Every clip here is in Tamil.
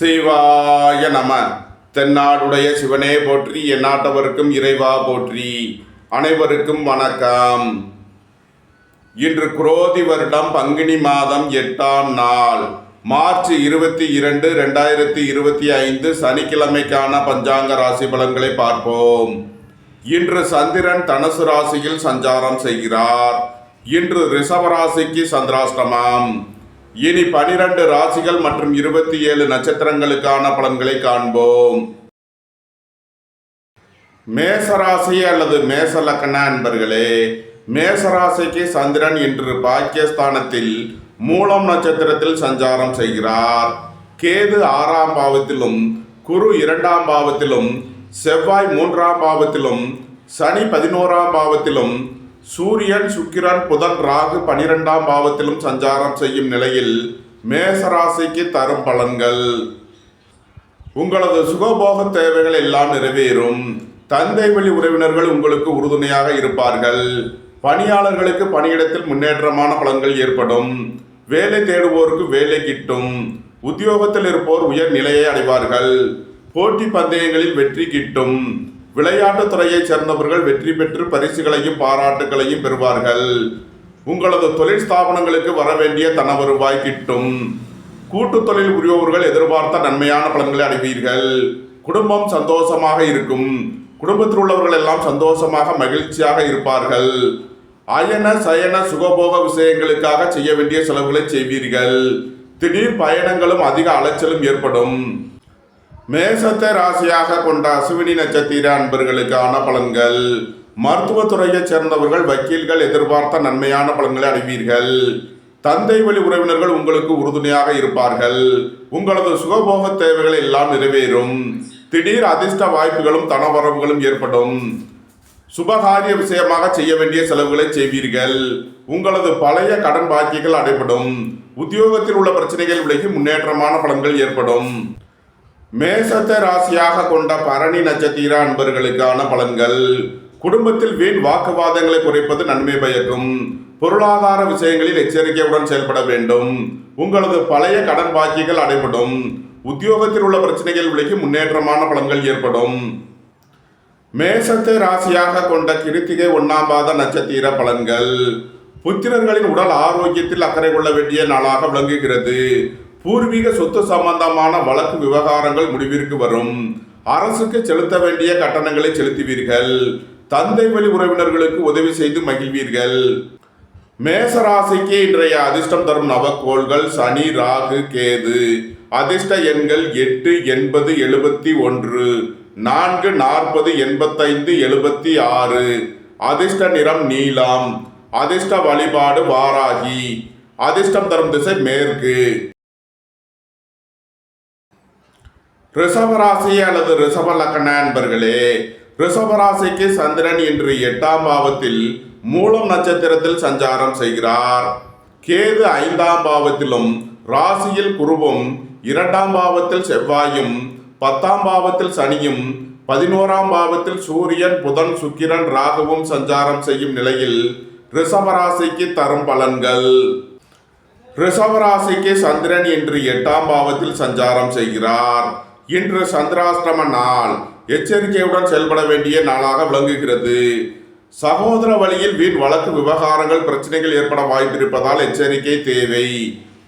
சிவாய நம. தென்னாடுடைய சிவனே போற்றி, எந்நாட்டவருக்கும் இறைவா போற்றி. அனைவருக்கும் வணக்கம். இன்று குரோதி வருடம் பங்குனி மாதம் 8ஆம் நாள், மார்ச் 22, 2025 சனிக்கிழமைக்கான பஞ்சாங்க ராசி பலன்களை பார்ப்போம். இன்று சந்திரன் தனுசு ராசியில் சஞ்சாரம் செய்கிறார். இன்று ரிஷப ராசிக்கு சந்திராஷ்டமம். இனி 12 ராசிகள் மற்றும் 27 நட்சத்திரங்களுக்கான பலன்களை காண்போம். மேசராசி அல்லது மேச லக்ன அன்பர்களே, மேசராசிக்கு சந்திரன் இன்று பாக்கியஸ்தானத்தில் மூலம் நட்சத்திரத்தில் சஞ்சாரம் செய்கிறார். கேது 6ஆம் பாவத்திலும், குரு 2ஆம் பாவத்திலும், செவ்வாய் 3ஆம் பாவத்திலும், சனி 11ஆம் பாவத்திலும், சூரியன், சுக்கிரன், புதன், ராகு 12ஆம் பாவத்திலும் சஞ்சாரம் செய்யும் நிலையில் மேசராசிக்கு தரும் பலன்கள்: உங்களது சுகபோக தேவைகள் எல்லாம் நிறைவேறும். தந்தை வழி உறவினர்கள் உங்களுக்கு உறுதுணையாக இருப்பார்கள். பணியாளர்களுக்கு பணியிடத்தில் முன்னேற்றமான பலன்கள் ஏற்படும். வேலை தேடுவோருக்கு வேலை கிட்டும். உத்தியோகத்தில் இருப்போர் உயர் நிலையை அடைவார்கள். போட்டி பந்தயங்களில் வெற்றி கிட்டும். விளையாட்டுத் துறையைச் சேர்ந்தவர்கள் வெற்றி பெற்று பரிசுகளையும் பாராட்டுகளையும் பெறுவார்கள். உங்களது தொழில் ஸ்தாபனங்களுக்கு வர வேண்டிய தன வருவாய் கிட்டும். கூட்டு தொழில் புரிபவர்கள் எதிர்பார்த்த நன்மையான பலன்களை அடைவீர்கள். குடும்பம் சந்தோஷமாக இருக்கும். குடும்பத்தில் உள்ளவர்கள் எல்லாம் சந்தோஷமாக மகிழ்ச்சியாக இருப்பார்கள். அயன சயன சுகபோக விஷயங்களுக்காக செய்ய வேண்டிய செலவுகளை செய்வீர்கள். திடீர் பயணங்களும் அதிக அலைச்சலும் ஏற்படும். மேசத்தை ராசியாக கொண்ட அசுவினி நட்சத்திர அன்பர்களுக்கான பலன்கள்: மருத்துவத்துறையைச் சேர்ந்தவர்கள், வக்கீல்கள் எதிர்பார்த்த நன்மையான பலன்களை அடைவீர்கள். தந்தை வழி உறவினர்கள் உங்களுக்கு உறுதுணையாக இருப்பார்கள். உங்களது சுகபோக தேவைகள் எல்லாம் நிறைவேறும். திடீர் அதிர்ஷ்ட வாய்ப்புகளும் தனவரவுகளும் ஏற்படும். சுபகாரிய விஷயமாக செய்ய வேண்டிய செலவுகளை செய்வீர்கள். உங்களது பழைய கடன் பாக்கிகள் அடைபடும். உத்தியோகத்தில் உள்ள பிரச்சனைகள் விலகி முன்னேற்றமான பலன்கள் ஏற்படும். மேசத்தை ராசியாக கொண்ட பரணி நட்சத்திர அன்பர்களுக்கான பலன்கள்: குடும்பத்தில் வீண் வாக்குவாதங்களை குறைப்பது நன்மை பயக்கும். பொருளாதார விஷயங்களில் எச்சரிக்கையுடன் செயல்பட வேண்டும். உங்களது பழைய கடன் பாக்கிகள் அடைபடும். உத்தியோகத்தில் உள்ள பிரச்சனைகள் விலகி முன்னேற்றமான பலன்கள் ஏற்படும். மேசத்தை ராசியாக கொண்ட கிருத்திகை 1ஆம் பாத நட்சத்திர பலன்கள்: புத்திரர்களின் உடல் ஆரோக்கியத்தில் அக்கறை கொள்ள வேண்டிய நாளாக விளங்குகிறது. பூர்வீக சொத்து சம்பந்தமான வழக்கு விவகாரங்கள் முடிவிற்கு வரும். அரசுக்கு செலுத்த வேண்டிய கட்டணங்களை செலுத்துவீர்கள். தந்தை வழி உறவினர்களுக்கு உதவி செய்து மகிழ்வீர்கள். மேசராசிக்கு இன்றைய அதிர்ஷ்டம் தரும் நவக்கோள்கள்: சனி, ராகு, கேது. அதிர்ஷ்ட எண்கள் 8, 80, 71, 4, 40, 85, 76. அதிர்ஷ்ட நிறம் நீலம். அதிர்ஷ்ட வழிபாடு வாராகி. அதிர்ஷ்டம் தரும் திசை மேற்கு. ரிஷபராசி அல்லது ரிஷப லக்ன அன்பர்களே, ரிஷபராசிக்கு சந்திரன் இன்று 8ஆம் பாவத்தில் மூலம் நட்சத்திரத்தில் சஞ்சாரம் செய்கிறார். கேது 5ஆம் பாவத்திலும், ராசியில் குருவும், 2ஆம் பாவத்தில் செவ்வாயும், 10ஆம் பாவத்தில் சனியும், 11ஆம் பாவத்தில் சூரியன், புதன், சுக்கிரன், ராகுவும் சஞ்சாரம் செய்யும் நிலையில் ரிஷபராசிக்கு தரும் பலன்கள்: ரிஷபராசிக்கு சந்திரன் இன்று 8ஆம் பாவத்தில் சஞ்சாரம் செய்கிறார். இன்று சந்திராஷ்டம நாள். எச்சரிக்கையுடன் செயல்பட வேண்டிய நாளாக விளங்குகிறது. சகோதர வழியில் வீண் வழக்கு விவகாரங்கள் பிரச்சனைகள் ஏற்பட வாய்ப்பிருப்பதால் எச்சரிக்கை தேவை.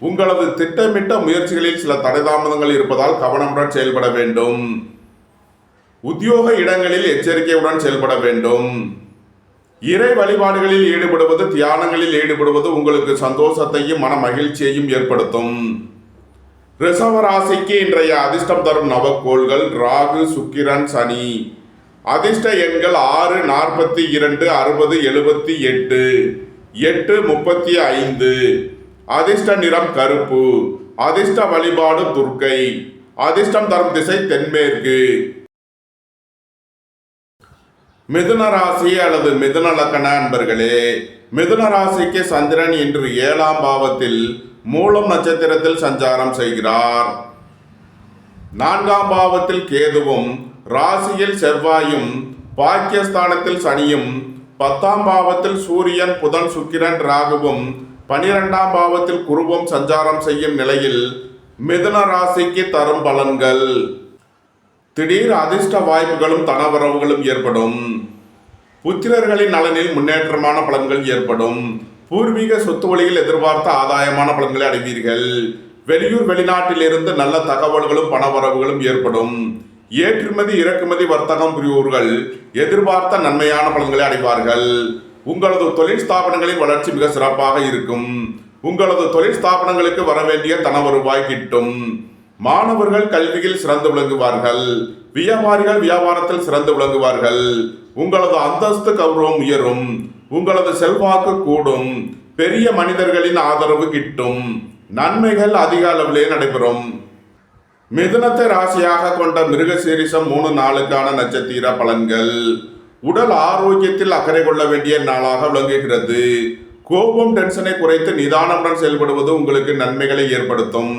உங்களது திட்டமிட்ட முயற்சிகளில் சில தடைதாமதங்கள் இருப்பதால் கவனமுடன் செயல்பட வேண்டும். உத்தியோக இடங்களில் எச்சரிக்கையுடன் செயல்பட வேண்டும். இறை வழிபாடுகளில் ஈடுபடுவது, தியானங்களில் ஈடுபடுவது உங்களுக்கு சந்தோஷத்தையும் மன மகிழ்ச்சியையும் ஏற்படுத்தும். ரிஷபராசிக்கு இன்றைய அதிர்ஷ்டம் தரும் நவக்கோள்கள்: ராகு, சுக்கிரன், சனி. அதிர்ஷ்ட எண்கள் 6, 42, 60, 78, 8, 35. அதிர்ஷ்ட நிறம் கருப்பு. அதிர்ஷ்ட வழிபாடு துர்க்கை. அதிர்ஷ்டம் தரும் திசை தென்மேற்கு. மிதுன ராசி அல்லது மிதுன லக்ன அன்பர்களே, மிதுன ராசிக்கு சந்திரன் இன்று 7ஆம் பாவத்தில் மூலம் நட்சத்திரத்தில் சஞ்சாரம் செய்கிறார். 4ஆம் பாவத்தில் கேதுவும், ராசியில் செவ்வாயும், பாக்கியஸ்தானத்தில் சனியும், 10ஆம் பாவத்தில் சூரியன், புதன், சுக்கிரன், ராகுவும், 12ஆம் பாவத்தில் குருவும் சஞ்சாரம் செய்யும் நிலையில் மிதுன ராசிக்கு தரும் பலன்கள். திடீர் அதிர்ஷ்ட வாய்ப்புகளும் தனவரவுகளும் ஏற்படும். புத்திரர்களின் நலனில் முன்னேற்றமான பலன்கள் ஏற்படும். பூர்வீக சொத்து வழியில் எதிர்பார்த்த ஆதாயமான பலன்களை அடைவீர்கள். வெளியூர் வெளிநாட்டிலிருந்து நல்ல தகவல்களும் பணவரவுகளும் ஏற்படும். ஏற்றுமதி இறக்குமதி வர்த்தகம் புரிவோர்கள் எதிர்பார்த்த நன்மையான பலன்களை அடைவார்கள். உங்களது தொழில் ஸ்தாபனங்களின் வளர்ச்சி மிக சிறப்பாக இருக்கும். உங்களது தொழில் ஸ்தாபனங்களுக்கு வர வேண்டிய தன வருவாய் கிட்டும். மாணவர்கள் கல்வியில் சிறந்து விளங்குவார்கள். வியாபாரிகள் வியாபாரத்தில் சிறந்து விளங்குவார்கள். உங்களது அந்தஸ்து கௌரவம் உயரும். உங்களது செல்வாக்கு கூடும். பெரிய மனிதர்களின் ஆதரவு கிட்டும். நன்மைகள் அதிக அளவிலே நடைபெறும். மிதுனத்தை ராசியாக கொண்ட மிருகசீரிஷம் 3 நாளுக்கான நட்சத்திர பலன்கள். உடல் ஆரோக்கியத்தில் அக்கறை கொள்ள வேண்டிய நாளாக விளங்குகிறது. கோபம் டென்ஷனை குறைத்து நிதானமுடன் செயல்படுவது உங்களுக்கு நன்மைகளை ஏற்படுத்தும்.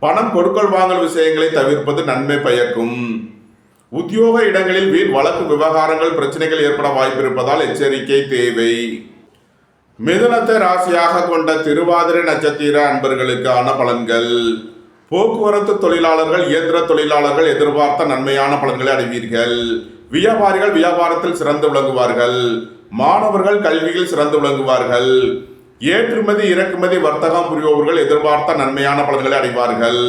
பணம் கொடுக்கல் வாங்கல் விஷயங்களை தவிர்ப்பது நன்மை பயக்கும். உத்தியோக இடங்களில் வீண் வழக்கு விவகாரங்கள் பிரச்சனைகள் ஏற்பட வாய்ப்பு இருப்பதால் எச்சரிக்கை தேவை. மிதுனத்தை ராசியாக கொண்ட திருவாதிரை நட்சத்திர அன்பர்களுக்கான பலன்கள். போக்குவரத்து தொழிலாளர்கள் இயந்திர தொழிலாளர்கள் எதிர்பார்த்த நன்மையான பலன்களை அடைவீர்கள். வியாபாரிகள் வியாபாரத்தில் சிறந்து விளங்குவார்கள். மாணவர்கள் கல்வியில் சிறந்து விளங்குவார்கள். ஏற்றுமதி இறக்குமதி வர்த்தகம் புரிபவர்கள் எதிர்பார்த்த நன்மையான பலன்களை அடைவார்கள்.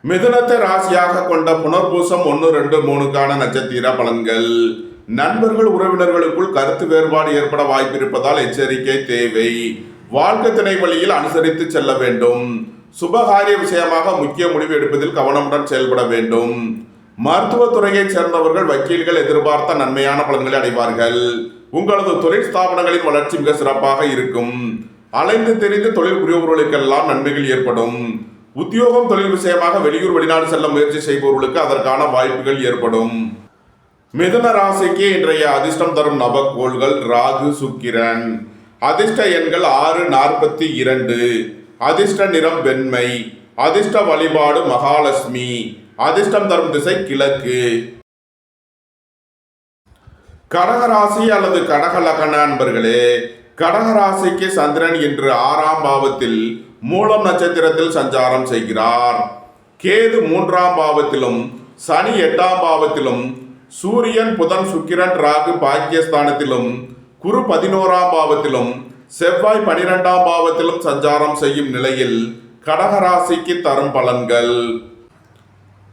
மிதுனத்தை ராசியாக கொண்ட புனர்பூசம் 1, 2, 3க்கான நட்சத்திர பலன்கள். நண்பர்கள் உறவினர்களுக்குள் கருத்து வேறுபாடு ஏற்பட வாய்ப்பு இருப்பதால் எச்சரிக்கை தேவை. வாழ்க்கை துணை வழியில் அனுசரித்து செல்ல வேண்டும். சுபகாரிய விஷயமாக முக்கிய முடிவு எடுப்பதில் கவனமுடன் செயல்பட வேண்டும். மருத்துவத்துறையைச் சேர்ந்தவர்கள் வக்கீல்கள் எதிர்பார்த்த நன்மையான பலன்களை அடைவார்கள். உங்களது தொழில் ஸ்தாபனங்களின் வளர்ச்சி மிக சிறப்பாக இருக்கும். அலைந்து தெரிந்து தொழில் புரிபவர்களுக்கெல்லாம் நன்மைகள் ஏற்படும். உத்தியோகம் தொழில் விஷயமாக வெளியூர் வெளிநாடு செல்ல முயற்சி செய்பவர்களுக்கு அதற்கான வாய்ப்புகள் ஏற்படும். மிதுன ராசிக்கு இன்றைய அதிர்ஷ்டம் தரும் நவக்கோள்கள் ராகு சுக்கிரன். அதிர்ஷ்ட எண்கள் 6, 42. அதிர்ஷ்ட நிறம் வெண்மை. அதிர்ஷ்ட வழிபாடு மகாலட்சுமி. அதிர்ஷ்டம் தரும் திசை கிழக்கு. கடகராசி அல்லது கடக லக்ன அன்பர்களே, கடகராசிக்கு சந்திரன் இன்று 6ஆம் பாவத்தில் மூலம் நட்சத்திரத்தில் சஞ்சாரம் செய்கிறார். கேது 3ஆம் பாவத்திலும் சனி 8ஆம் பாவத்திலும் சூரியன் புதன் சுக்கிரன் ராகு பாக்கியஸ்தானத்திலும் குரு 11ஆம் பாவத்திலும் செவ்வாய் 12ஆம் பாவத்திலும் சஞ்சாரம் செய்யும் நிலையில் கடகராசிக்கு தரும் பலன்கள்.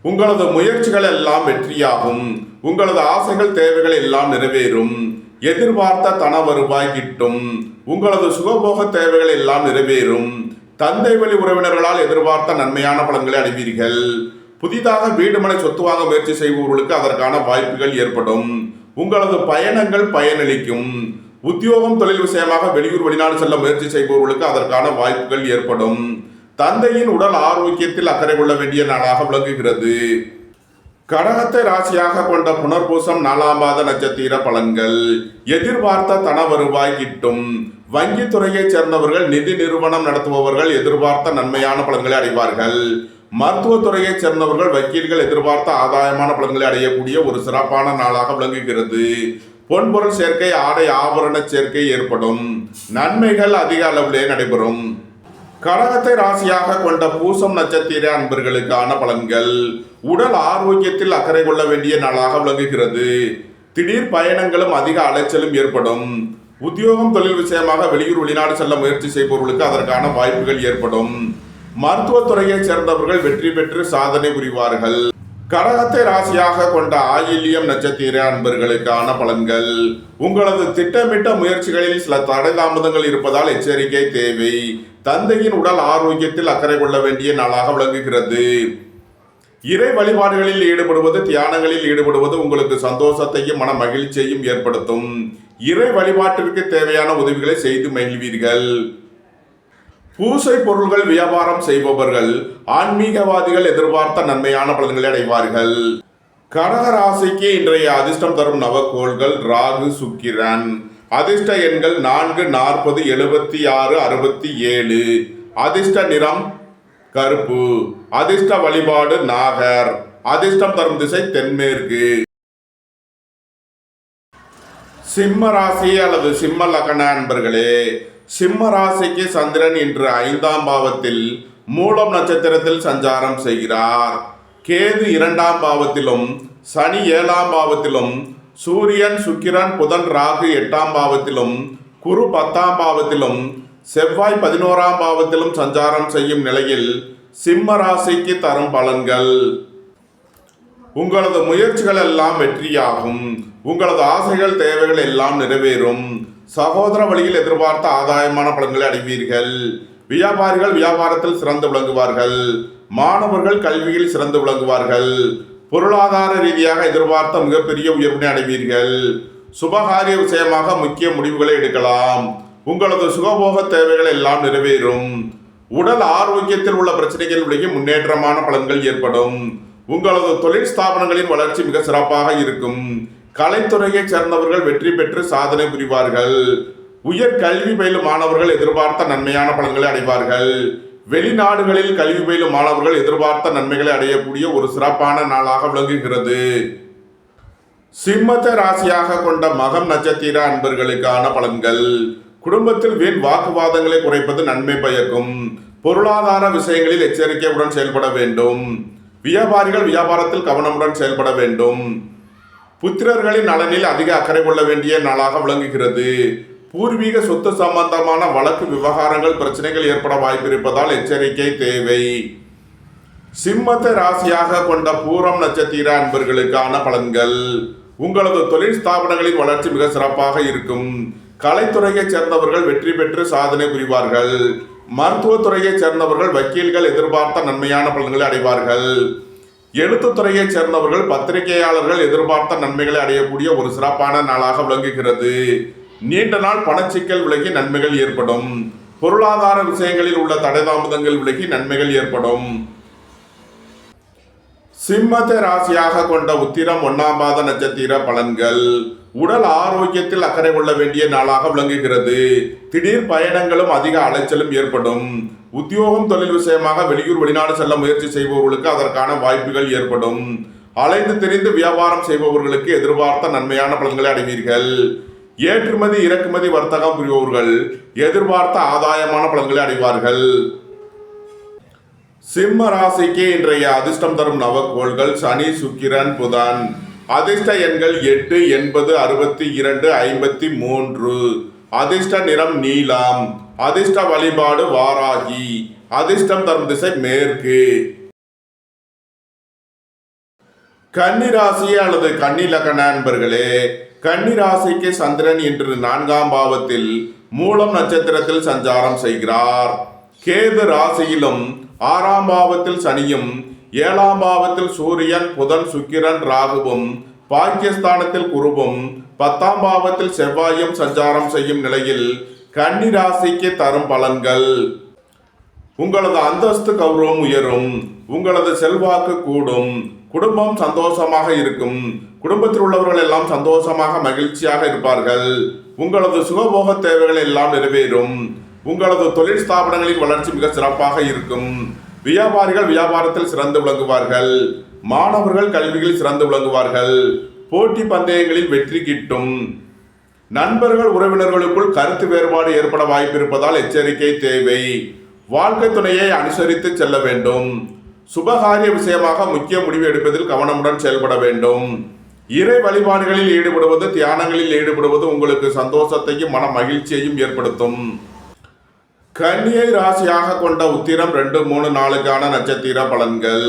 உங்களது முயற்சிகள் எல்லாம் வெற்றியாகும். உங்களது ஆசைகள் தேவைகள் எல்லாம் நிறைவேறும். எதிர்பார்த்த தன வருவாய் கிட்டும். உங்களது சுகபோக தேவைகள் எல்லாம் நிறைவேறும். தந்தை வழி உறவினர்களால் எதிர்பார்த்த நன்மையான பலன்களை அடைவீர்கள். புதிதாக வீடுமனை சொத்து வாங்க முயற்சி செய்பவர்களுக்கு அதற்கான வாய்ப்புகள் ஏற்படும். உங்களது பயணங்கள் பயனளிக்கும். உத்தியோகம் தொழில் விஷயமாக வெளியூர் வெளிநாடு செல்ல முயற்சி செய்பவர்களுக்கு அதற்கான வாய்ப்புகள் ஏற்படும். தந்தையின் உடல் ஆரோக்கியத்தில் அக்கறை கொள்ள வேண்டிய நாளாக விளங்குகிறது. கடகத்தை ராசியாக கொண்ட புனர்பூசம் 4ஆம் பாத நட்சத்திர பலன்கள். எதிர்பார்த்த தன வருவாய் கிட்டும். வங்கி துறையைச் சேர்ந்தவர்கள் நிதி நிறுவனம் நடத்துபவர்கள் எதிர்பார்த்த நன்மையான பலன்களை அடைவார்கள். மருத்துவத்துறையைச் சேர்ந்தவர்கள் வக்கீல்கள் எதிர்பார்த்த ஆதாயமான பலன்களை அடையக்கூடிய ஒரு சிறப்பான நாளாக விளங்குகிறது. பொன்பொருள் சேர்க்கை ஆடை ஆபரண சேர்க்கை ஏற்படும். நன்மைகள் அதிக அளவிலே நடைபெறும். கடகத்தை ராசியாக கொண்ட பூசம் நட்சத்திர அன்பர்களுக்கான பலன்கள். உடல் ஆரோக்கியத்தில் அக்கறை கொள்ள வேண்டிய நாளாக விளங்குகிறது. திடீர் பயணங்களும் அதிக அலைச்சலும் ஏற்படும். உத்தியோகம் தொழில் விஷயமாக வெளியூர் வெளிநாடு செல்ல முயற்சி செய்பவர்களுக்கு அதற்கான வாய்ப்புகள் ஏற்படும். மருத்துவத்துறையைச் சேர்ந்தவர்கள் வெற்றி பெற்று சாதனை புரிவார்கள். கடகத்தை ராசியாக கொண்ட ஆயில்யம் நட்சத்திர அன்பர்களுக்கான பலன்கள். உங்களது திட்டமிட்ட முயற்சிகளில் சில தடை தாமதங்கள் இருப்பதால் எச்சரிக்கை தேவை. தந்தையின் உடல் ஆரோக்கியத்தில் அக்கறை கொள்ள வேண்டிய நாளாக விளங்குகிறது. இறை வழிபாடுகளில் ஈடுபடுவது தியானங்களில் ஈடுபடுவது உங்களுக்கு சந்தோஷத்தையும் மன மகிழ்ச்சியையும் ஏற்படுத்தும். இறை வழிபாட்டிற்கு தேவையான உதவிகளை செய்து மகிழ்வீர்கள். பூசை பொருள்கள் வியாபாரம் செய்பவர்கள் ஆன்மீகவாதிகள் எதிர்பார்த்த நன்மையான பலன்களை அடைவார்கள். கடக ராசிக்கு இன்றைய அதிர்ஷ்டம் தரும் நவக்கோள்கள் ராகு சுக்கிரன். அதிர்ஷ்ட எண்கள் 4, 40, 76, 67. அதிர்ஷ்ட நிறம் கருப்பு. அதிர்ஷ்ட வழிபாடு நாகர். அதிர்ஷ்டம் தரும் திசை தென்மேற்கு. சிம்ம ராசி அல்லது சிம்ம லக்ன அன்பர்களே, சிம்ம ராசிக்கு சந்திரன் இன்று 5ஆம் பாவத்தில் மூலம் நட்சத்திரத்தில் சஞ்சாரம் செய்கிறார். கேது 2ஆம் பாவத்திலும் சனி 7ஆம் பாவத்திலும் சூரியன் சுக்கிரன் புதன் ராகு 8ஆம் பாவத்திலும் குரு 10ஆம் பாவத்திலும் செவ்வாய் 11ஆம் பாவத்திலும் சஞ்சாரம் செய்யும் நிலையில் சிம்ம ராசிக்கு தரும் பலன்கள். உங்களது முயற்சிகள் எல்லாம் வெற்றியாகும். உங்களது ஆசைகள் தேவைகள் எல்லாம் நிறைவேறும். சகோதர வழியில் எதிர்பார்த்த ஆதாயமான பலன்களை அடைவீர்கள். வியாபாரிகள் வியாபாரத்தில் சிறந்து விளங்குவார்கள். மாணவர்கள் கல்வியில் சிறந்து விளங்குவார்கள். பொருளாதார ரீதியாக எதிர்பார்த்த மிகப்பெரிய உயர்வினை அடைவீர்கள். சுபகாரிய விஷயமாக முக்கிய முடிவுகளை எடுக்கலாம். உங்களது சுகபோக தேவைகள் எல்லாம் நிறைவேறும். உடல் ஆரோக்கியத்தில் உள்ள பிரச்சனைகள் விலகி முன்னேற்றமான பலன்கள் ஏற்படும். உங்களது தொழில் ஸ்தாபனங்களின் வளர்ச்சி மிக சிறப்பாக இருக்கும். கலைத்துறையைச் சேர்ந்தவர்கள் வெற்றி பெற்று சாதனை புரிவார்கள். உயர் கல்வி பயிலும் மாணவர்கள் எதிர்பார்த்த நன்மையான பலன்களை அடைவார்கள். வெளிநாடுகளில் கல்வி பயிலும் மாணவர்கள் எதிர்பார்த்த நன்மைகளை அடையக்கூடிய ஒரு சிறப்பான நாளாக விளங்குகிறது. சிம்மத்தை ராசியாக கொண்ட மகம் நட்சத்திர அன்பர்களுக்கான பலன்கள். குடும்பத்தில் வீண் வாக்குவாதங்களை குறைப்பது நன்மை பயக்கும். பொருளாதார விஷயங்களில் எச்சரிக்கையுடன் செயல்பட வேண்டும். வியாபாரிகள் வியாபாரத்தில் கவனமுடன் செயல்பட வேண்டும். புத்திரர்களின் நலனில் அதிக அக்கறை கொள்ள வேண்டிய நாளாக விளங்குகிறது. பூர்வீக சொத்து சம்பந்தமான வழக்கு விவகாரங்கள் பிரச்சனைகள் ஏற்பட வாய்ப்பிருப்பதால் எச்சரிக்கை தேவை. சிம்மத்தை ராசியாக கொண்ட பூரம் நட்சத்திர அன்பர்களுக்கான பலன்கள். உங்களது தொழில் ஸ்தாபனங்களின் வளர்ச்சி மிக சிறப்பாக இருக்கும். கலைத்துறையைச் சேர்ந்தவர்கள் வெற்றி பெற்று சாதனை புரிவார்கள். மருத்துவத்துறையைச் சேர்ந்தவர்கள் வக்கீல்கள் எதிர்பார்த்த நன்மையான பலன்களை அடைவார்கள். எழுத்துத்துறையைச் சேர்ந்தவர்கள் பத்திரிகையாளர்கள் எதிர்பார்த்த நன்மைகளை அடையக்கூடிய ஒரு சிறப்பான நாளாக விளங்குகிறது. நீண்ட நாள் பணச்சிக்கல் விலகி நன்மைகள் ஏற்படும். பொருளாதார விஷயங்களில் உள்ள தடை தாமதங்கள் விலகி நன்மைகள் ஏற்படும். சிம்மத்தை ராசியாக கொண்ட உத்திரம் 1ஆம் பாத நட்சத்திர பலன்கள். உடல் ஆரோக்கியத்தில் அக்கறை கொள்ள வேண்டிய நாளாக விளங்குகிறது. திடீர் பயணங்களும் அதிக அலைச்சலும் ஏற்படும். உத்தியோகம் தொழில் விஷயமாக வெளியூர் வெளிநாடு செல்ல முயற்சி செய்பவர்களுக்கு அதற்கான வாய்ப்புகள் ஏற்படும். அலைந்து திரிந்து வியாபாரம் செய்பவர்களுக்கு எதிர்பார்த்த நன்மையான பலன்களை அடைவீர்கள். ஏற்றுமதி இறக்குமதி வர்த்தகம் புரிபவர்கள் எதிர்பார்த்த ஆதாயமான பலன்களை அடைவார்கள். சிம்ம ராசிக்கு இன்றைய அதிர்ஷ்டம் தரும் நவக்கோள்கள் சனி சுக்கிரன் புதன். அதிர்ஷ்ட எண்கள் 8 80 62 53. அதிர்ஷ்ட நிறம் நீலம். அதிர்ஷ்ட வழிபாடு வாராகி. அதிர்ஷ்டம் தரும் திசை மேற்கு. கன்னி ராசி அல்லது கன்னி லக்ன நண்பர்களே, கன்னி ராசிக்கு சந்திரன் இன்று 4ஆம் பாவத்தில் மூலம் நட்சத்திரத்தில் சஞ்சாரம் செய்கிறார். கேது ராசியிலும் 6ஆம் பாவத்தில் சனியும் 7ஆம் பாவத்தில் சூரியன் புதன் சுக்கிரன் ராகுவும் பாக்கியஸ்தானத்தில் குருவும் 10ஆம் பாவத்தில் செவ்வாயும் சஞ்சாரம் செய்யும் நிலையில் கன்னி ராசிக்கு தரும் பலன்கள். உங்களது அந்தஸ்து கௌரவம் உயரும். உங்களது செல்வாக்கு கூடும். குடும்பம் சந்தோஷமாக இருக்கும். குடும்பத்தில் உள்ளவர்கள் எல்லாம் சந்தோஷமாக மகிழ்ச்சியாக இருப்பார்கள். உங்களது சுகபோக தேவைகள் எல்லாம் நிறைவேறும். உங்களது தொழில் ஸ்தாபனங்களின் வளர்ச்சி மிக சிறப்பாக இருக்கும். வியாபாரிகள் வியாபாரத்தில் சிறந்து விளங்குவார்கள். மாணவர்கள் கல்வியில் சிறந்து விளங்குவார்கள். போட்டி பந்தயங்களில் வெற்றி கிட்டும். நண்பர்கள் உறவினர்களுக்குள் கருத்து வேறுபாடு ஏற்பட வாய்ப்பிருப்பதால் எச்சரிக்கை தேவை. வாழ்க்கை துணையை அனுசரித்து செல்ல வேண்டும். சுபகாரிய விஷயமாக முக்கிய முடிவு எடுப்பதில் கவனமுடன் செயல்பட வேண்டும். இறை வழிபாடுகளில் ஈடுபடுவது தியானங்களில் ஈடுபடுவது உங்களுக்கு சந்தோஷத்தையும் மன மகிழ்ச்சியையும் ஏற்படுத்தும். கன்னியை ராசியாக கொண்ட உத்திரம் 2 3 4க்கான நட்சத்திர பலன்கள்.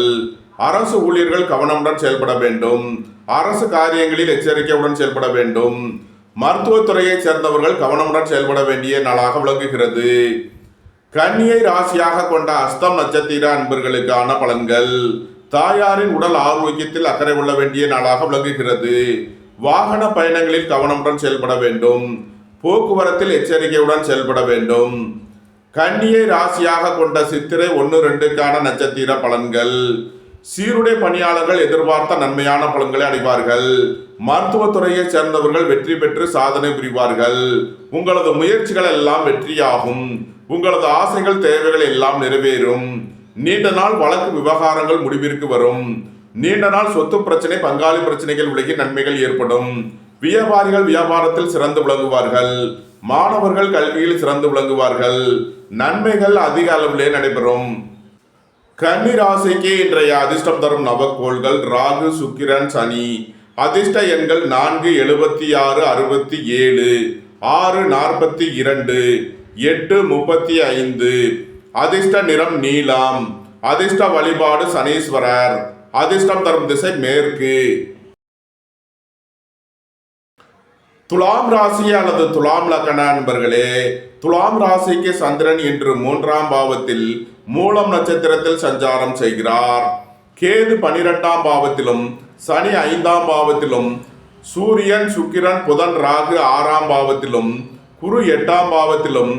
அரசு ஊழியர்கள் கவனமுடன் செயல்பட வேண்டும். அரசு காரியங்களில் எச்சரிக்கையுடன் செயல்பட வேண்டும். மருத்துவத்துறையைச் சேர்ந்தவர்கள் கவனமுடன் செயல்பட வேண்டிய நாளாக விளங்குகிறது. கன்னியை ராசியாக கொண்ட அஸ்தம் நட்சத்திர அன்பர்களுக்கான பலன்கள். தாயாரின் உடல் ஆரோக்கியத்தில் அக்கறை கொள்ள வேண்டிய நாளாக விளங்குகிறது. வாகன பயணங்களில் கவனமுடன் செயல்பட வேண்டும். போக்குவரத்தில் எச்சரிக்கையுடன் செயல்பட வேண்டும். கன்னியை ராசியாக கொண்ட சித்திரை 1 2க்கான நட்சத்திர பலன்கள். சீருடை பணியாளர்கள் எதிர்பார்த்த நன்மையான பலன்களை அடைவார்கள். மருத்துவத்துறையைச் சேர்ந்தவர்கள் வெற்றி பெற்று சாதனை புரிவார்கள். உங்களது முயற்சிகள் எல்லாம் வெற்றியாகும். உங்களது ஆசைகள் தேவைகள் எல்லாம் நிறைவேறும். நீண்ட நாள் வழக்கு விவகாரங்கள் முடிவிற்கு வரும். நீண்ட நாள் சொத்து பிரச்சனை பங்காளி பிரச்சனைகள் விலகி நன்மைகள் ஏற்படும். வியாபாரிகள் வியாபாரத்தில் சிறந்து விளங்குவார்கள். மாணவர்கள் கல்வியில் சிறந்து விளங்குவார்கள். நன்மைகள் அதிக அளவிலே நடைபெறும். கன்னி ராசிக்கு இன்றைய அதிர்ஷ்டம் தரும் நவக்கோள்கள் ராகு, சுக்கிரன், சனி. அதிர்ஷ்ட எண்கள் 4, 76, 67, 6, 42, 8, 35. அதிர்ஷ்ட நிறம் நீலம். அதிர்ஷ்ட வழிபாடு சனீஸ்வரர். அதிர்ஷ்டம் தரும் திசை மேற்கு. துலாம் ராசி அல்லது துலாம் லக்ன அன்பர்களே, துலாம் ராசிக்கு சந்திரன் இன்று 3ஆம் பாவத்தில் மூலம் நட்சத்திரத்தில் சஞ்சாரம் செய்கிறார். கேது 12ஆம் பாவத்திலும், சனி 5ஆம் பாவத்திலும், சூரியன், சுக்கிரன், புதன், ராகு 6ஆம் பாவத்திலும், குரு 8ஆம் பாவத்திலும்,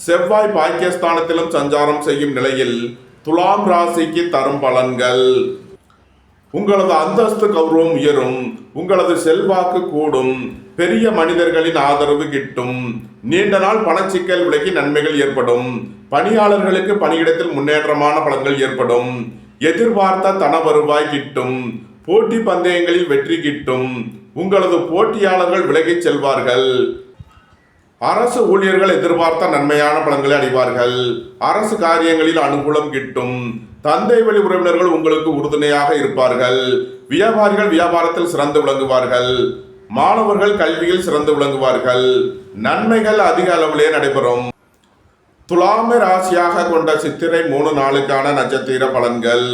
செவ்வாய் பாக்கியஸ்தானத்திலும் சஞ்சாரம் செய்யும் நிலையில் துலாம் ராசிக்கு தரும் பலன்கள்: உங்களது அந்தஸ்து கௌரவம் உயரும், உங்களது செல்வாக்கு கூடும், பெரிய மனிதர்களின் ஆதரவு கிட்டும், நீண்ட நாள் பணச்சிக்கல் விலகி நன்மைகள் ஏற்படும், பணியாளர்களுக்கு பணியிடத்தில் முன்னேற்றமான பலன்கள் ஏற்படும், எதிர்பார்த்த தன வருவாய் கிட்டும், போட்டி பந்தயங்களில் வெற்றி கிட்டும், உங்களது போட்டியாளர்கள் விலகிச் செல்வார்கள், அரசு ஊழியர்கள் எதிர்பார்த்த நன்மையான பலன்களை அடைவார்கள், அரசு காரியங்களில் அனுகூலம் கிட்டும், தந்தை வழி உறவினர்கள் உங்களுக்கு உறுதுணையாக இருப்பார்கள், வியாபாரிகள் வியாபாரத்தில் சிறந்து விளங்குவார்கள், மாணவர்கள் கல்வியில் சிறந்து விளங்குவார்கள், நன்மைகள் அதிக அளவிலே நடைபெறும். துலாமை ராசியாக கொண்ட சித்திரை 3 நாளுக்கான நட்சத்திர பலன்கள்: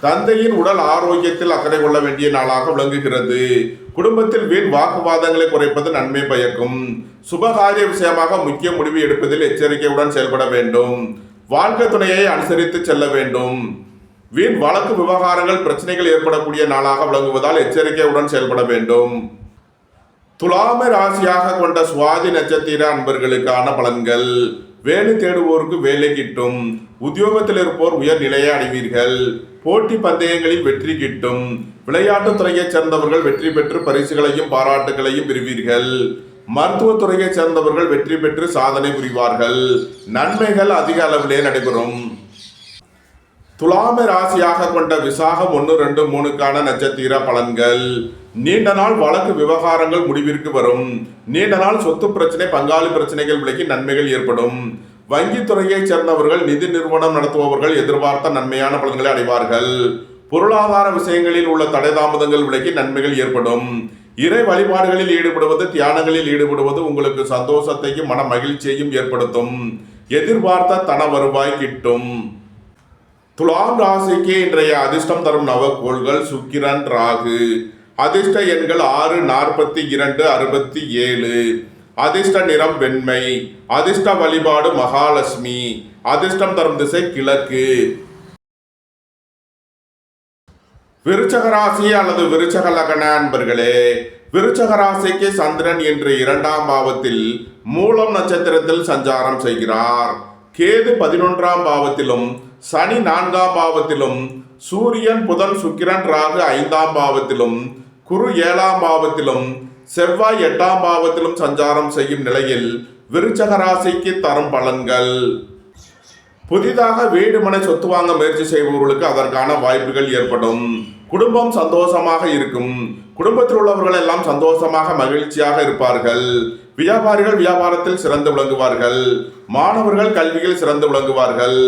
தந்தையின் உடல் ஆரோக்கியத்தில் அக்கறை கொள்ள வேண்டிய நாளாக விளங்குகிறது. குடும்பத்தில் வீண் வாக்குவாதங்களை குறைப்பது நன்மை பயக்கும். சுபகாரிய விஷயமாக முக்கிய முடிவு எடுப்பதில் எச்சரிக்கையுடன் செயல்பட வேண்டும். வாழ்க்கை துணையை அனுசரித்து செல்ல வேண்டும். வீண் வழக்கு விவகாரங்கள் பிரச்சனைகள் ஏற்படக்கூடிய நாளாக விளங்குவதால் எச்சரிக்கையுடன் செயல்பட வேண்டும். துலாமை ராசியாக கொண்ட சுவாதி நட்சத்திர அன்பர்களுக்கான பலன்கள்: வேலை தேடுவோருக்கு வேலை கிட்டும், உத்தியோகத்தில் இருப்போர் உயர் நிலையை அடைவீர்கள், போட்டி பந்தயங்களில் வெற்றி கிட்டும், விளையாட்டுத் துறையைச் சேர்ந்தவர்கள் வெற்றி பெற்று பரிசுகளையும் பாராட்டுகளையும் பெறுவீர்கள், மருத்துவத்துறையைச் சேர்ந்தவர்கள் வெற்றி பெற்று சாதனை புரிவார்கள், நன்மைகள் அதிக அளவிலே நடைபெறும். துலாமை ராசியாக கொண்ட விசாகம் 1, 2, 3க்கான நட்சத்திர பலன்கள்: நீண்ட நாள் வழக்கு விவகாரங்கள் முடிவிற்கு வரும், நீண்ட நாள் சொத்து பிரச்சனை பங்காளி பிரச்சனைகள் விலகி நன்மைகள் ஏற்படும், வங்கித்துறையைச் சேர்ந்தவர்கள் நிதி நிறுவனம் நடத்துபவர்கள் எதிர்பார்த்த நன்மையான பலன்களை அடைவார்கள், பொருளாதார விஷயங்களில் உள்ள தடை தாமதங்கள் விலகி நன்மைகள் ஏற்படும், இறை வழிபாடுகளில் ஈடுபடுவது தியானங்களில் ஈடுபடுவது உங்களுக்கு சந்தோஷத்தையும் மன மகிழ்ச்சியையும் ஏற்படுத்தும், எதிர்பார்த்த தன வருவாய் கிட்டும். துலாம் ராசிக்கு இன்றைய அதிர்ஷ்டம் தரும் நவக்கோள்கள் சுக்கிரன், ராகு. அதிர்ஷ்ட எண்கள் 6, 42, 67. அதிர்ஷ்ட நிறம் வெண்மை. அதிர்ஷ்ட வழிபாடு மகாலட்சுமி. அதிர்ஷ்டம் தரும் திசை கிழக்கு. விருச்சக ராசி அல்லது விருச்சக லக்ன அன்பர்களே, விருச்சக ராசிக்கு சந்திரன் இன்று 2ஆம் பாவத்தில் மூலம் நட்சத்திரத்தில் சஞ்சாரம் செய்கிறார். கேது 11ஆம் பாவத்திலும், சனி 4ஆம் பாவத்திலும், சூரியன், புதன், சுக்கிரன், ராகு 5ஆம் பாவத்திலும், குரு 7ஆம் பாவத்திலும், செவ்வாய் 8ஆம் பாவத்திலும் சஞ்சாரம் செய்யும் நிலையில் விருச்சக ராசிக்கு தரும் பலன்கள்: புதிதாக வீடு மனை சொத்து வாங்க முயற்சி செய்பவர்களுக்கு அதற்கான வாய்ப்புகள் ஏற்படும். குடும்பம் சந்தோஷமாக இருக்கும். குடும்பத்தில் உள்ளவர்கள் எல்லாம் சந்தோஷமாக மகிழ்ச்சியாக இருப்பார்கள். வியாபாரிகள் வியாபாரத்தில் சிறந்து விளங்குவார்கள். மாணவர்கள் கல்வியில் சிறந்து விளங்குவார்கள்.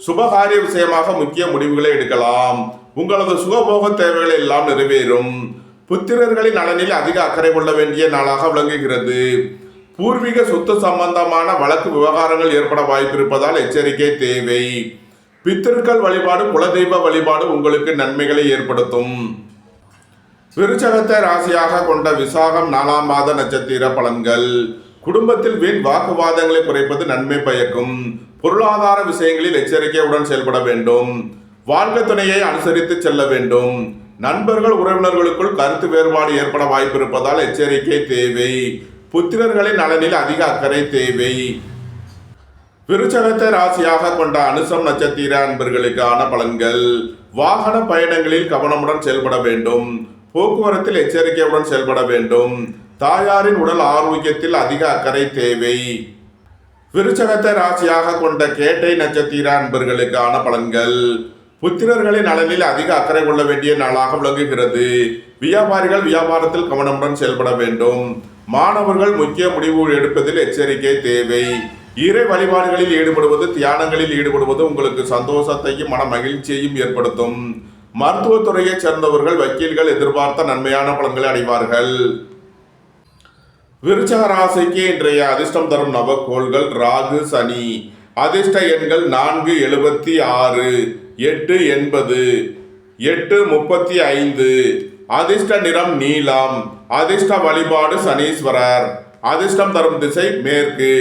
சுபகாரிய விஷயமாக முக்கிய முடிவுகளை எடுக்கலாம். உங்களது சுகபோக தேவைகள் எல்லாம் நிறைவேறும். புத்திரர்களின் நலனில் அதிக அக்கறை கொள்ள வேண்டிய நாளாக விளங்குகிறது. பூர்வீக சொத்து சம்பந்தமான வழக்கு விவகாரங்கள் ஏற்பட வாய்ப்பிருப்பதால் எச்சரிக்கை தேவை. பித்திருக்கள் வழிபாடு, குலதெய்வ வழிபாடு உங்களுக்கு நன்மைகளை ஏற்படுத்தும். விருச்சகத்தை ராசியாக கொண்ட விசாகம் 4ஆம் மாத நட்சத்திர பலன்கள்: குடும்பத்தில் வீண் வாக்குவாதங்களை குறைப்பது நன்மை பயக்கும். பொருளாதார விஷயங்களில் எச்சரிக்கையுடன் செயல்பட வேண்டும். வாழ்க்கை துணையை அனுசரித்து செல்ல வேண்டும். நண்பர்கள் உறவினர்களுக்குள் கருத்து வேறுபாடு ஏற்பட வாய்ப்பிருப்பதால் எச்சரிக்கை தேவை. புத்திரர்களின் நலனில் அதிக அக்கறை தேவை. விருச்சகத்தை ராசியாக கொண்ட அனுசம் நட்சத்திர அன்பர்களுக்கான பலன்கள்: வாகன பயணங்களில் கவனமுடன் செயல்பட வேண்டும். போக்குவரத்தில் எச்சரிக்கையுடன் செயல்பட வேண்டும். தாயாரின் உடல் ஆரோக்கியத்தில் அதிக அக்கறை தேவை. விருச்சகத்தை ராசியாக கொண்ட கேட்டை நட்சத்திர அன்பர்களுக்கான பலன்கள்: புத்திரர்களின் நலனில் அதிக அக்கறை கொள்ள வேண்டிய நாளாக விளங்குகிறது. வியாபாரிகள் வியாபாரத்தில் கவனமுடன் செயல்பட வேண்டும். மாணவர்கள் முக்கிய முடிவு எடுப்பதில் எச்சரிக்கை தேவை. இறை வழிபாடுகளில் ஈடுபடுவது, தியானங்களில் ஈடுபடுவது உங்களுக்கு சந்தோஷத்தையும் மன மகிழ்ச்சியையும் ஏற்படுத்தும். மருத்துவத்துறையைச் சேர்ந்தவர்கள், வக்கீல்கள் எதிர்பார்த்த நன்மையான பலன்களை அடைவார்கள். விருச்சக ராசிக்கு இன்றைய அதிர்ஷ்டம் தரும் நவக்கோள்கள் ராகு, சனி. அதிர்ஷ்ட எண்கள் 4, 76, 8, 80, 8, 35. அதிர்ஷ்ட நிறம் நீலம். அதிர்ஷ்ட வழிபாடு சனீஸ்வரர். அதிர்ஷ்டம் தரும் திசை மேற்கு.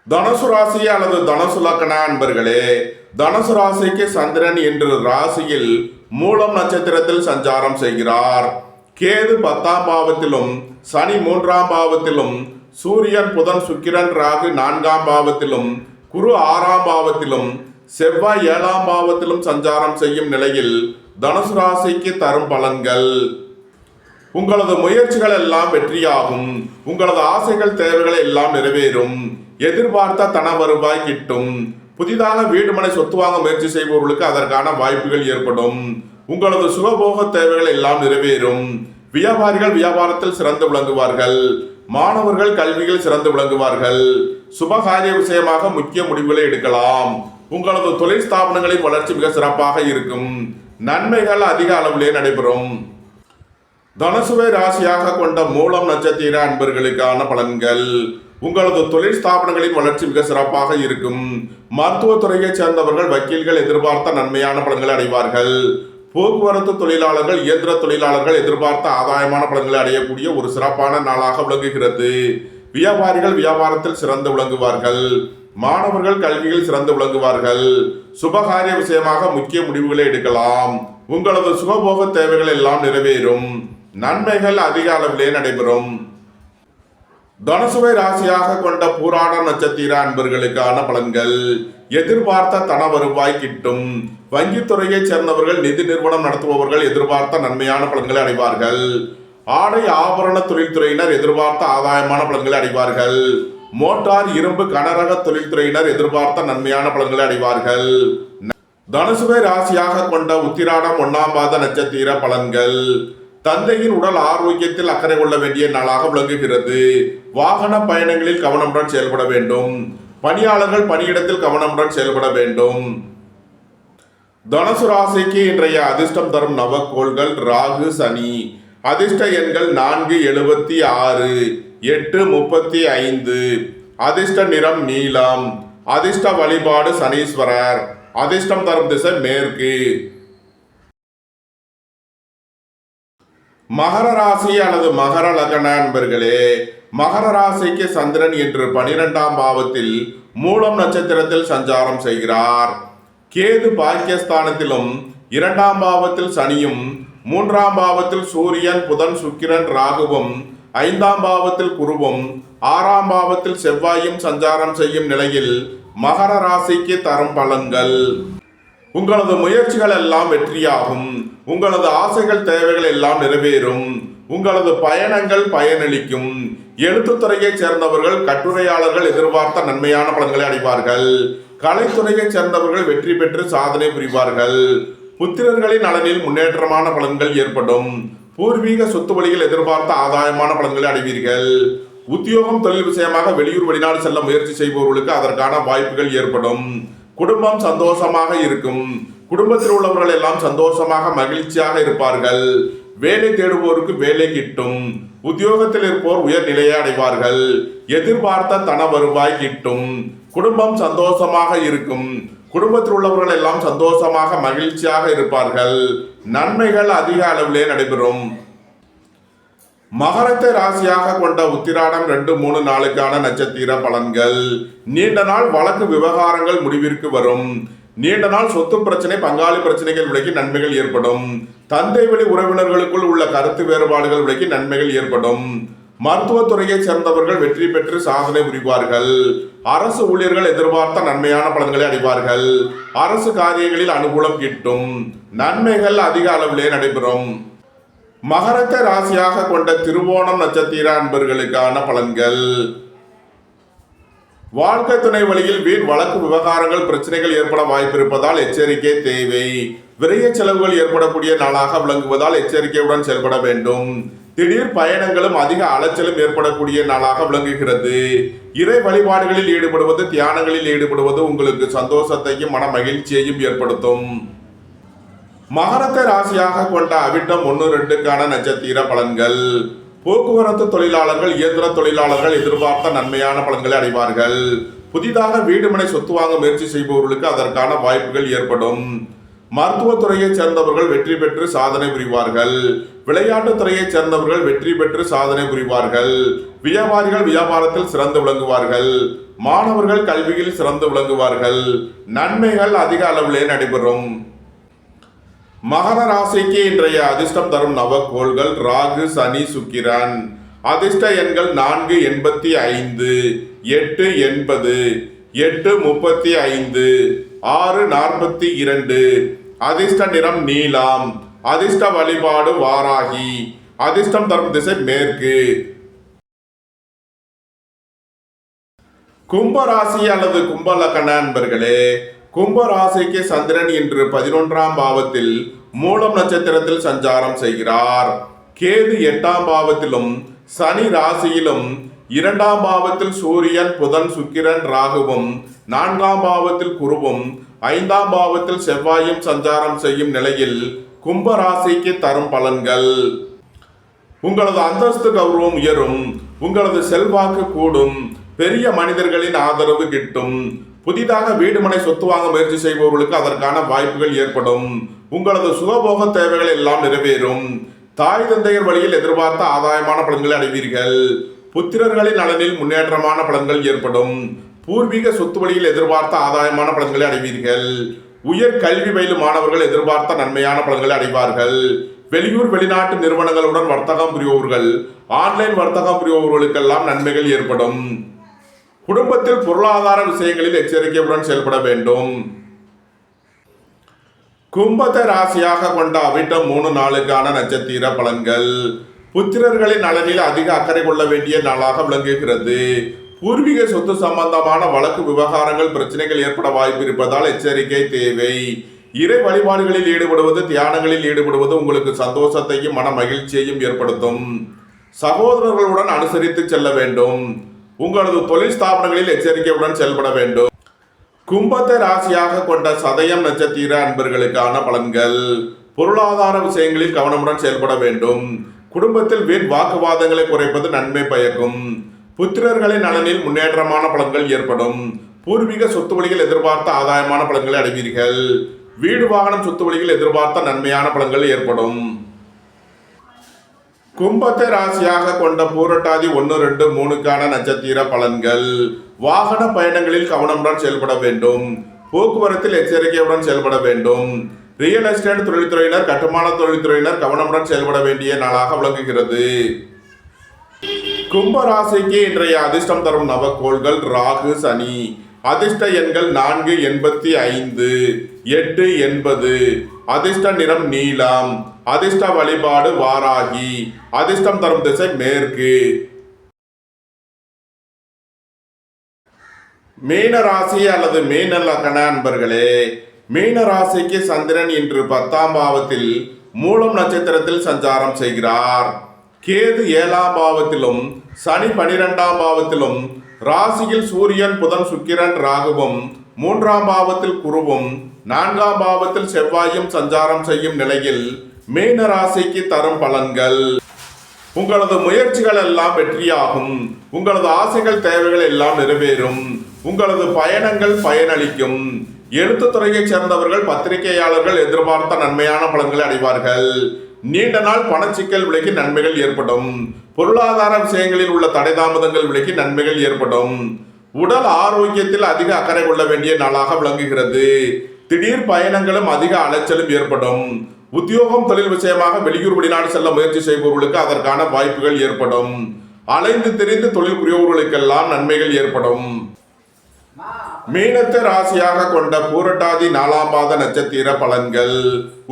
தனுசு ராசி அல்லது தனுசு லக்ன அன்பர்களே, தனுசு ராசிக்கு சந்திரன் என்ற ராசியில் மூலம் நட்சத்திரத்தில் சஞ்சாரம் செய்கிறார். கேது 10ஆம் பாவத்திலும், சனி 3ஆம் பாவத்திலும், சூரியன், புதன், சுக்கிரன், ராகு 4ஆம் பாவத்திலும், குரு 6ஆம் பாவத்திலும், செவ்வாய் 7ஆம் பாவத்திலும் சஞ்சாரம் செய்யும் நிலையில் தனுசு ராசிக்கு தரும் பலன்கள்: உங்களது முயற்சிகள் எல்லாம் வெற்றியாகும். உங்களது ஆசைகள், தேவைகள் எல்லாம் நிறைவேறும். எதிர்பார்த்த தன வருவாய் கிட்டும். புதிதாக வீடு மனை சொத்து வாங்க முயற்சி செய்பவர்களுக்கு அதற்கான வாய்ப்புகள் ஏற்படும். உங்களது சுகபோக தேவைகள் எல்லாம் நிறைவேறும். வியாபாரிகள் வியாபாரத்தில் சிறந்து விளங்குவார்கள். மாணவர்கள் கல்வியில் சிறந்து விளங்குவார்கள். சுபகாரிய விஷயமாக முக்கிய முடிவுகளை எடுக்கலாம். உங்களது தொழில் ஸ்தாபனங்களின் வளர்ச்சி மிக சிறப்பாக இருக்கும். நன்மைகள் அதிக அளவிலே நடைபெறும். தனுசுவை ராசியாக கொண்ட மூலம் நட்சத்திர அன்பர்களுக்கான பலன்கள்: உங்களது தொழில் ஸ்தாபனங்களின் வளர்ச்சி மிக சிறப்பாக இருக்கும். மருத்துவத்துறையைச் சேர்ந்தவர்கள், வக்கீல்கள் எதிர்பார்த்த நன்மையான பலன்களை அடைவார்கள். போக்குவரத்து தொழிலாளர்கள், இயந்திர தொழிலாளர்கள் எதிர்பார்த்த ஆதாயமான பலன்களை அடையக்கூடிய ஒரு சிறப்பான நாளாக விளங்குகிறது. வியாபாரிகள் வியாபாரத்தில் சிறந்து விளங்குவார்கள். மாணவர்கள் கல்வியில் சிறந்து விளங்குவார்கள். சுபகாரிய விஷயமாக முக்கிய முடிவுகளை எடுக்கலாம். உங்களது சுகபோக தேவைகள் எல்லாம் நிறைவேறும். நன்மைகள் அதிக அளவிலே நடைபெறும். தனுசுவை ராசியாக கொண்ட பூராட நட்சத்திர அன்பர்களுக்கான பலன்கள்: எதிர்பார்த்த தன வருவாய் கிட்டும். வங்கித்துறையைச் சேர்ந்தவர்கள், நிதி நிறுவனம் நடத்துபவர்கள் எதிர்பார்த்த நன்மையான பலன்களை அடைவார்கள். ஆடை ஆபரண தொழில்துறையினர் எதிர்பார்த்த ஆதாயமான பலன்களை அடைவார்கள். மோட்டார், இரும்பு, கனரக தொழில்துறையினர் எதிர்பார்த்த நன்மையான பலன்களை அடைவார்கள். தனுசுவை ராசியாக கொண்ட உத்திராடம் 1ஆம் பாத நட்சத்திர பலன்கள்: தந்தையின் உடல் ஆரோக்கியத்தில் அக்கறை கொள்ள வேண்டிய நாளாக விளங்குகிறது. வாகன பயணங்களில் கவனமுடன் செயல்பட வேண்டும். பணியாளர்கள் பணியிடத்தில் கவனமுடன் செயல்பட வேண்டும். தனுசு ராசிக்கு இன்றைய அதிர்ஷ்டம் தரும் நவக்கோள்கள் ராகு, சனி. அதிர்ஷ்ட எண்கள் 4, 76, 8, 35. அதிர்ஷ்ட நிறம் நீலம். அதிர்ஷ்ட வழிபாடு சனீஸ்வரர். அதிர்ஷ்டம் தரும் திசை மேற்கு. மகர ராசி அல்லது மகர லக்ன அன்பர்களே, மகர ராசிக்கு சந்திரன் இன்று 12ஆம் பாவத்தில் மூலம் நட்சத்திரத்தில் சஞ்சாரம் செய்கிறார். கேது பாக்கியஸ்தானத்திலும், 2ஆம் பாவத்தில் சனியும், 3ஆம் பாவத்தில் சூரியன், புதன், சுக்கிரன், ராகுவும், 5ஆம் பாவத்தில் குருவும், 6ஆம் பாவத்தில் செவ்வாயும் சஞ்சாரம் செய்யும் நிலையில் மகர ராசிக்கு தரும் பலன்கள்: உங்களது முயற்சிகள் எல்லாம் வெற்றியாகும். உங்களது ஆசைகள், தேவைகள் எல்லாம் நிறைவேறும். உங்களது பயணங்கள் பயனளிக்கும். எழுத்துத்துறையைச் சேர்ந்தவர்கள், கட்டுரையாளர்கள் எதிர்பார்த்த நன்மையான பலன்களை அடைவார்கள். கலைத்துறையைச் சேர்ந்தவர்கள் வெற்றி பெற்று சாதனை புரிவார்கள். புத்திரர்களின் நலனில் முன்னேற்றமான பலன்கள் ஏற்படும். பூர்வீக சொத்து வழியில் எதிர்பார்த்த ஆதாயமான பலன்களை அடைவீர்கள். உத்தியோகம், தொழில் விஷயமாக வெளியூர் வெளிநாடு செல்ல முயற்சி செய்பவர்களுக்கு அதற்கான வாய்ப்புகள் ஏற்படும். குடும்பம் சந்தோஷமாக இருக்கும். குடும்பத்தில் உள்ளவர்கள் எல்லாம் சந்தோஷமாக மகிழ்ச்சியாக இருப்பார்கள். வேலை தேடுவோருக்கு வேலை கிட்டும். உத்தியோகத்தில் இருப்போர் உயர் நிலையை அடைவார்கள். எதிர்பார்த்த தன வருவாய் கிட்டும். குடும்பம் சந்தோஷமாக இருக்கும். குடும்பத்தில் உள்ளவர்கள் எல்லாம் சந்தோஷமாக மகிழ்ச்சியாக இருப்பார்கள். நன்மைகள் அதிக அளவிலே நடைபெறும். மகரத்தை ராசியாக கொண்ட உத்திராடம் 2, 3 நாளுக்கான நட்சத்திர பலன்கள்: நீண்ட நாள் வழக்கு விவகாரங்கள் முடிவிற்கு வரும். நீண்ட நாள் சொத்து பிரச்சனை, பங்காளி பிரச்சனைகள் விலகி நன்மைகள் ஏற்படும். தந்தை வழி உறவினர்களுக்குள் உள்ள கருத்து வேறுபாடுகள் விலகி நன்மைகள் ஏற்படும். மருத்துவத்துறையைச் சேர்ந்தவர்கள் வெற்றி பெற்று சாதனை புரிவார்கள். அரசு ஊழியர்கள் எதிர்பார்த்த நன்மையான பலன்களை அடைவார்கள். அரசு காரியங்களில் அனுகூலம் கிட்டும். நன்மைகள் அதிக அளவிலே நடைபெறும். மகரத்தை ராசியாக கொண்ட திருவோணம் நட்சத்திர அன்பர்களுக்கான பலன்கள்: வாழ்க்கை துணை வழியில் வீண் வழக்கு விவகாரங்கள் பிரச்சனைகள் ஏற்பட வாய்ப்பு இருப்பதால் எச்சரிக்கை தேவை. விரைய செலவுகள் ஏற்படக்கூடிய நாளாக விளங்குவதால் எச்சரிக்கையுடன் செயல்பட வேண்டும். திடீர் பயணங்களும் அதிக அலைச்சலும் ஏற்படக்கூடிய நாளாக விளங்குகிறது. இறை வழிபாடுகளில் ஈடுபடுவது, தியானங்களில் ஈடுபடுவது உங்களுக்கு சந்தோஷத்தையும் மன மகிழ்ச்சியையும் ஏற்படுத்தும். மகரத்தை ராசியாக கொண்ட அவிட்டம் 1-2க்கான நட்சத்திர பலன்கள். போக்குவரத்து தொழிலாளர்கள், இயந்திர தொழிலாளர்கள் எதிர்பார்த்த நன்மையான பலன்களை அடைவார்கள். புதிதாக வீடுமனை சொத்து வாங்க முயற்சி செய்பவர்களுக்கு அதற்கான வாய்ப்புகள் ஏற்படும். மருத்துவத்துறையைச் சேர்ந்தவர்கள் வெற்றி பெற்று சாதனை புரிவார்கள். விளையாட்டுத் துறையைச் சேர்ந்தவர்கள் வெற்றி பெற்று சாதனை புரிவார்கள். வியாபாரிகள் வியாபாரத்தில் சிறந்து விளங்குவார்கள். மாணவர்கள் கல்வியில் சிறந்து விளங்குவார்கள். நன்மைகள் அதிக அளவிலே நடைபெறும். மகர ராசிக்கு இன்றைய அதிர்ஷ்டம் தரும் நவக்கோள்கள் ராகு, சனி, சுக்கிரன். அதிர்ஷ்ட எண்கள் 4-85, 8-80, 8-35, 6-42. அதிர்ஷ்ட நிறம் நீலம். அதிர்ஷ்ட வழிபாடு வாராகி. அதிர்ஷ்டம் தரும் திசை மேற்கு. கும்பராசி அல்லது கும்பலக்கண அன்பர்களே, கும்பராசிக்கு சந்திரன் இன்று 11ஆம் பாவத்தில் மூலம் நட்சத்திரத்தில் சஞ்சாரம் செய்கிறார். கேது 8ஆம் பாவத்திலும் சனி ராசியிலும், 2ஆம் பாவத்தில் சூரியன், புதன், சுக்கிரன், ராகுவும், 4ஆம் பாவத்தில் குருவும், 5ஆம் பாவத்தில் செவ்வாயும் சஞ்சாரம் செய்யும் நிலையில் கும்பராசிக்கு தரும் பலன்கள். உங்களது அந்தஸ்து கௌரவம் உயரும். உங்களது செல்வாக்கு கூடும். பெரிய மனிதர்களின் ஆதரவு கிட்டும். புதிதாக வீடுமனை சொத்து வாங்க முயற்சி செய்பவர்களுக்கு அதற்கான வாய்ப்புகள் ஏற்படும். உங்களது சுகபோக தேவைகள் எல்லாம் நிறைவேறும். தாய் தந்தையர் வழியில் எதிர்பார்த்த ஆதாயமான பலன்களை அடைவீர்கள். புத்திரர்களின் நலனில் முன்னேற்றமான பலன்கள் ஏற்படும். பூர்வீக சொத்து வழியில் எதிர்பார்த்த ஆதாயமான பலன்களை அடைவீர்கள். உயர் கல்வி பயிலும் மாணவர்கள் எதிர்பார்த்த நன்மையான பலன்களை அடைவார்கள். வெளியூர் வெளிநாட்டு நிறுவனங்களுடன் வர்த்தகம் புரிபவர்கள், ஆன்லைன் வர்த்தகம் புரிபவர்களுக்கெல்லாம் நன்மைகள் ஏற்படும். குடும்பத்தில் பொருளாதார விஷயங்களில் எச்சரிக்கையுடன் செயல்பட வேண்டும். கும்பத்தை ராசியாக கொண்ட அவிட்டம் 3-4க்கான நட்சத்திர பலன்கள். புத்திரர்களின் நலனில் அதிக அக்கறை கொள்ள வேண்டிய நாளாக விளங்குகிறது. பூர்வீக சொத்து சம்பந்தமான வழக்கு விவகாரங்கள், பிரச்சனைகள் ஏற்பட வாய்ப்பு இருப்பதால் எச்சரிக்கை தேவை. இறை வழிபாடுகளில் ஈடுபடுவது, தியானங்களில் ஈடுபடுவது உங்களுக்கு சந்தோஷத்தையும் மன மகிழ்ச்சியையும் ஏற்படுத்தும். சகோதரர்களுடன் அனுசரித்து செல்ல வேண்டும். உங்களது தொழில் ஸ்தாபனங்களில் எச்சரிக்கையுடன் செயல்பட வேண்டும். கும்பத்தை ராசியாக கொண்ட சதயம் நட்சத்திர அன்பர்களுக்கான பலன்கள். பொருளாதார விஷயங்களில் கவனமுடன் செயல்பட வேண்டும். குடும்பத்தில் வீண் வாக்குவாதங்களை குறைப்பது நன்மை பயக்கும். புத்திரர்களின் நலனில் முன்னேற்றமான பலன்கள் ஏற்படும். பூர்வீக சொத்து வழியில் எதிர்பார்த்த ஆதாயமான பலன்களை அடைவீர்கள். வீடு வாகனம் சொத்து வழியில் எதிர்பார்த்த நன்மையான பலன்கள் ஏற்படும். கும்பத்தை ராசியாக கொண்ட பூரட்டாதி 1-2-3க்கான நட்சத்திர பலன்கள். வாகன பயணங்களில் கவனமுடன் செயல்பட வேண்டும். போக்குவரத்தில் எச்சரிக்கையுடன் செயல்பட வேண்டும். ரியல் எஸ்டேட் தொழில்துறையினர், கட்டுமான தொழில்துறையினர் கவனமுடன் செயல்பட வேண்டிய நாளாக விளங்குகிறது. கும்பராசிக்கு இன்றைய அதிர்ஷ்டம் தரும் நவக்கோள்கள் ராகு, சனி. அதிர்ஷ்ட எண்கள் 4-85, 8-80. அதிர்ஷ்ட நிறம் நீலம். அதிர்ஷ்ட வழிபாடு வாராகி. அதிர்ஷ்டம் தரும் திசை மேற்கு. மீன ராசி அல்லது மீன லக்ன அன்பர்களே, மீன ராசிக்கு சந்திரன் இன்று 10ஆம் பாவத்தில் மூலம் நட்சத்திரத்தில் சஞ்சாரம் செய்கிறார். கேது 7ஆம் பாவத்திலும் சனி 12ஆம் பாவத்திலும், ராசியில் சூரியன், புதன், சுக்கிரன், ராகுவும், 3ஆம் பாவத்தில் குருவும், 4ஆம் பாவத்தில் செவ்வாயும் சஞ்சாரம் செய்யும் நிலையில் மீன ராசிக்கு தரும் பலன்கள். உங்களது முயற்சிகள் எல்லாம் வெற்றியாகும். உங்களது ஆசைகள், தேவைகள் எல்லாம் நிறைவேறும். உங்களது பயணங்கள் பயனளிக்கும். எழுத்துத்துறையைச் சேர்ந்தவர்கள், பத்திரிகையாளர்கள் எதிர்பார்த்த நன்மையான பலன்களை அடைவார்கள். நீண்ட நாள் பணச்சிக்கல் விலகி நன்மைகள் ஏற்படும். பொருளாதார விஷயங்களில் உள்ள தடை தாமதங்கள் விலகி நன்மைகள் ஏற்படும். உடல் ஆரோக்கியத்தில் அதிக அக்கறை கொள்ள வேண்டிய நாளாக விளங்குகிறது. திடீர் பயணங்களும் அதிக அலைச்சலும் ஏற்படும். உத்தியோகம், தொழில் விஷயமாக வெளியூர் வெளிநாடு செல்ல முயற்சி செய்பவர்களுக்கு அதற்கான வாய்ப்புகள் ஏற்படும். அலைந்து திரிந்து தொழில் புரிபவர்களுக்கெல்லாம் நன்மைகள் ஏற்படும். மீனத்தை ராசியாக கொண்ட பூரட்டாதி 4ஆம் பாத நட்சத்திர பலன்கள்.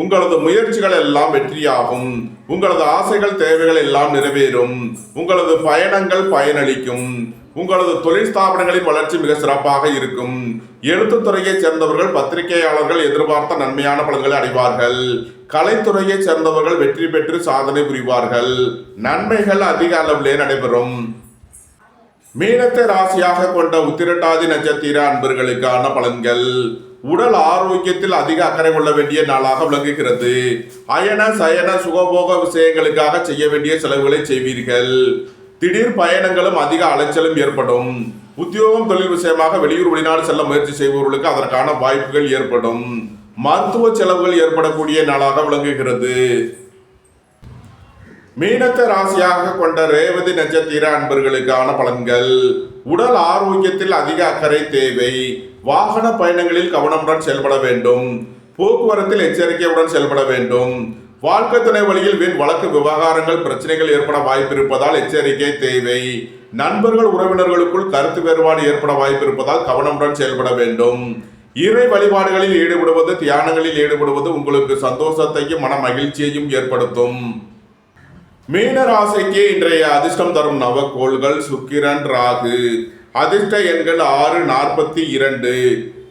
உங்களது முயற்சிகள் எல்லாம் வெற்றியாகும். உங்களது ஆசைகள், தேவைகள் எல்லாம் நிறைவேறும். உங்களது பயணங்கள் பயனளிக்கும். உங்களது தொழில் ஸ்தாபனங்களின் வளர்ச்சி மிக சிறப்பாக இருக்கும். எழுத்துத்துறையைச் சேர்ந்தவர்கள், பத்திரிகையாளர்கள் எதிர்பார்த்த நன்மையான பலன்களை அடைவார்கள். கலைத்துறையைச் சேர்ந்தவர்கள் வெற்றி பெற்று சாதனை புரிவார்கள். நன்மைகள் அதிக அளவிலே நடைபெறும். மீனத்தை ராசியாக கொண்ட உத்திரட்டாதி நட்சத்திர அன்பர்களுக்கான பலன்கள். உடல் ஆரோக்கியத்தில் அதிக அக்கறை கொள்ள வேண்டிய நாளாக விளங்குகிறது. அயன சயன சுகபோக விஷயங்களுக்காக செய்ய வேண்டிய செலவுகளை செய்வீர்கள். திடீர் பயணங்களும் அதிக அலைச்சலும் ஏற்படும். உத்தியோகம் தொழில் விஷயமாக வெளியூர் வெளிநாடு செல்ல முயற்சி செய்பவர்களுக்கு அதற்கான வாய்ப்புகள் ஏற்படும். மருத்துவ செலவுகள் ஏற்படக்கூடிய நாளாக விளங்குகிறது. மீனத்தை ராசியாக கொண்ட ரேவதி நட்சத்திர அன்பர்களுக்கான பலன்கள். உடல் ஆரோக்கியத்தில் அதிக அக்கறை தேவை. வாகன பயணங்களில் கவனமுடன் செயல்பட வேண்டும். போக்குவரத்தில் எச்சரிக்கையுடன் செயல்பட வேண்டும். வாழ்க்கை துணை வழியில் வீண் வழக்கு விவகாரங்கள் பிரச்சனைகள் ஏற்பட வாய்ப்பு இருப்பதால் எச்சரிக்கை தேவை. நண்பர்கள் உறவினர்களுக்குள் கருத்து வேறுபாடு ஏற்பட வாய்ப்பு இருப்பதால் கவனமுடன் செயல்பட வேண்டும். இறை வழிபாடுகளில் ஈடுபடுவது, தியானங்களில் ஈடுபடுவது உங்களுக்கு சந்தோஷத்தையும் மன மகிழ்ச்சியையும் ஏற்படுத்தும். மீன ராசிக்கு இன்றைய அதிர்ஷ்டம் தரும் நவக்கோள்கள் சுக்கிரன், ராகு. அதிர்ஷ்ட எண்கள் 642,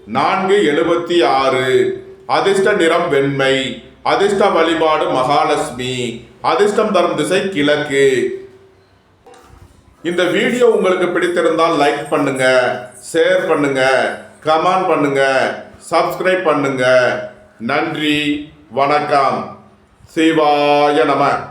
476. அதிர்ஷ்ட நிறம் வெண்மை. அதிர்ஷ்ட வழிபாடு மகாலட்சுமி. அதிர்ஷ்டம் தரும் திசை கிழக்கு. இந்த வீடியோ உங்களுக்கு பிடித்திருந்தால் லைக் பண்ணுங்க, ஷேர் பண்ணுங்க, கமெண்ட் பண்ணுங்க, சப்ஸ்கிரைப் பண்ணுங்க. நன்றி, வணக்கம். சிவாய நம.